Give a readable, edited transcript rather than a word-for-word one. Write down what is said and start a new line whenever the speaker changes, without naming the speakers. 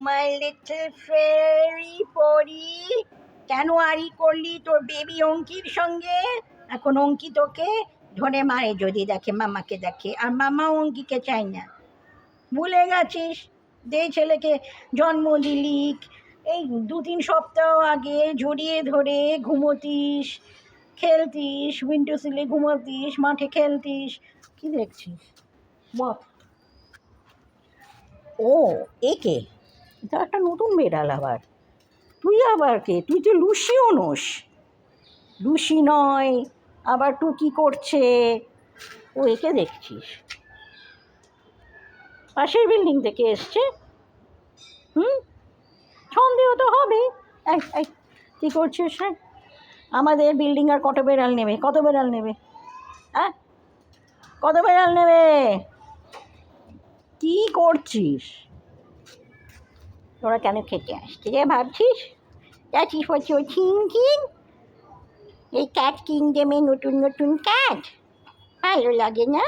My little ফেরি পরি, কেন আড়ি করলি তোর বেবি অঙ্কির সঙ্গে? এখন অঙ্কি তোকে ধরে মারে যদি দেখে, মামাকে দেখে, আর মামা অঙ্কিকে চায় না। ভুলে গেছিস যে ছেলেকে জন্ম দিলি এই 2-3 সপ্তাহ আগে জড়িয়ে ধরে ঘুমোতিস, খেলতিস, উইন্ডো সিলে ঘুমোতিস, মাঠে খেলতিস, কি দেখছিস বল? ও একে, এটা একটা নতুন বেড়াল আবার। তুই আবার কে? তুই তো লুসিও নোস। লুসি নয়, আবার টুকি করছে, ও একে দেখছিস? পাশের বিল্ডিং থেকে এসছে। সন্দেহ তো হবে। এই এই কী করছিস? হ্যাঁ, আমাদের বিল্ডিং আর কত বেড়াল নেবে? কত বেড়াল নেবে? হ্যাঁ, কত বেড়াল নেবে? কী করছিস? তোরা কেন খেতে আসছিস রে ভাবছিস? যাচ্ছিস হচ্ছে ওই থিঙ্কিং, এই ক্যাট কিংডমে নতুন নতুন ক্যাট ভালো লাগে না?